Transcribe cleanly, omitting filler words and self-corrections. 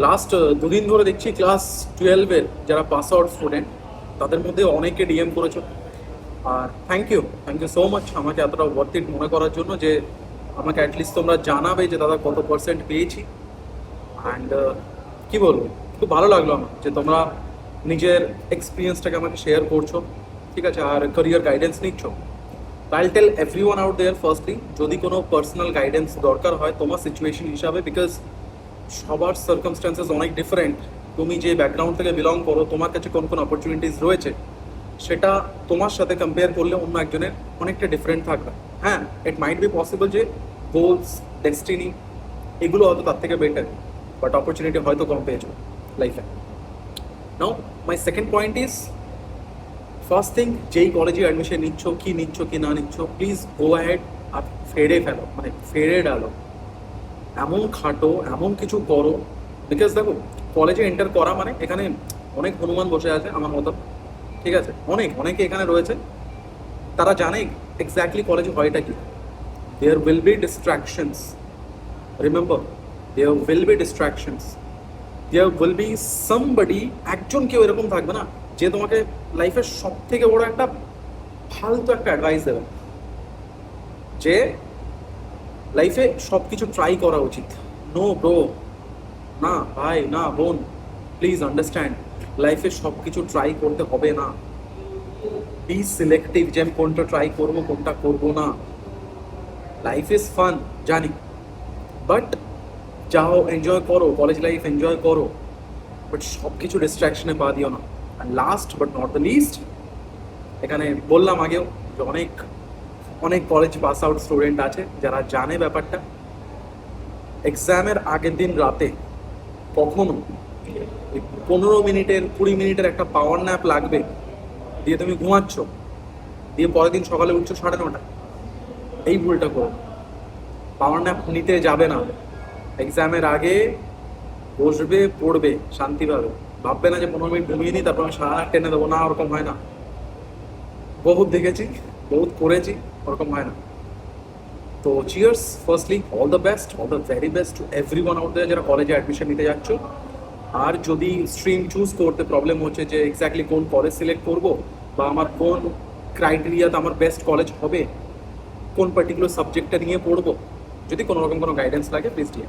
Last দুদিন ধরে দেখছি ক্লাস 12-এর যারা পাস আউট স্টুডেন্ট তাদের মধ্যে অনেকে ডিএম করেছো। আর থ্যাংক ইউ সো মাচ আমাকে এতটা ওয়ার্থ ইট মনে করার জন্য যে আমাকে অ্যাটলিস্ট তোমরা জানাবে যে দাদা কত পার্সেন্ট পেয়েছি। অ্যান্ড কি বলবো, খুব ভালো লাগলো আমার যে তোমরা নিজের এক্সপিরিয়েন্সটাকে আমাকে শেয়ার করছো, ঠিক আছে, আর ক্যারিয়ার গাইডেন্স নিচ্ছ। I'll tell everyone out there firstly, যদি কোনো পার্সোনাল গাইডেন্স দরকার হয় তোমার সিচুয়েশন হিসাবে, বিকজ সবার সার্কামস্ট্যান্সেস অনেক ডিফারেন্ট। তুমি যে ব্যাকগ্রাউন্ড থেকে বিলং করো, তোমার কাছে কোন কোন অপরচুনিটিস রয়েছে, সেটা তোমার সাথে কম্পেয়ার করলে অন্য একজনের অনেকটা ডিফারেন্ট থাকবে। হ্যাঁ, ইট মাইট বি পসিবল যে গোলস, ডেস্টিনি এগুলো হয়তো তার থেকে বেটার, বাট অপরচুনিটি হয়তো কম পেয়েছো লাইফে। Now my second point is, first thing, যেই কলেজে অ্যাডমিশন নিচ্ছ কি না নিচ্ছ, প্লিজ গো অ্যাহেড আর ফেড়ে ফেলো, মানে ফেড়ে ডালো, এমন খাটো, এমন কিছু করো। বিকজ দেখো, কলেজে এন্টার করা মানে এখানে অনেক হনুমান বসে আছে আমার মতো, ঠিক আছে, অনেকে এখানে রয়েছে, তারা জানে এক্স্যাক্টলি কলেজে হয়টা কি। There will be distractions, remember, there will be distractions, there will be somebody, একজন কেউ এরকম থাকবে না যে তোমাকে লাইফের সব থেকে বড় একটা ফালতু একটা অ্যাডভাইস দেবে যে লাইফে সব কিছু ট্রাই করা উচিত। নো ব্রো, না ভাই, না বোন, প্লিজ আন্ডারস্ট্যান্ড, লাইফে সব কিছু ট্রাই করতে হবে না। বি সিলেক্টিভ যে আমি কোনটা ট্রাই করবো কোনটা করবো না। লাইফ ইজ ফান জানি, বাট যাও এনজয় করো, কলেজ লাইফ এনজয় করো, বাট সব কিছু ডিস্ট্র্যাকশনে পা দিও না। আর last but not the least, এখানে বললাম আগেও যে অনেক অনেক কলেজ পাস আউট স্টুডেন্ট আছে যারা জানে ব্যাপারটা, এক্সামের আগের দিন রাতে কখনো 15 মিনিটের 20 মিনিটের একটা পাওয়ার ন্যাপ লাগবে, দিয়ে তুমি ঘুমাচ্ছ, দিয়ে পরের দিন সকালে উঠছো 9:30। এই ভুলটা করো, পাওয়ার ন্যাপ নিতে যাবে না। এক্সামের আগে বসবে, পড়বে শান্তিভাবে, ভাববে না যে 15 মিনিট ঘুমিয়ে নিই তারপর আমি সারা রাত টেনে দেবো, না ওরকম হয় না। বহুত দেখেছি, বহুত করেছি, ওরকম হয় না। তো cheers, firstly all the best, all the very best to everyone out there যারা কলেজে অ্যাডমিশন নিতে যাচ্ছ। আর যদি স্ট্রিম চুজ করতে প্রবলেম হচ্ছে যে এক্স্যাক্টলি কোন কলেজ সিলেক্ট করব, বা আমার কোন ক্রাইটেরিয়াতে আমার বেস্ট কলেজ হবে, কোন পার্টিকুলার সাবজেক্টটা নিয়ে পড়বো, যদি কোনো রকম কোনো গাইডেন্স লাগে প্লিজ দিয়ে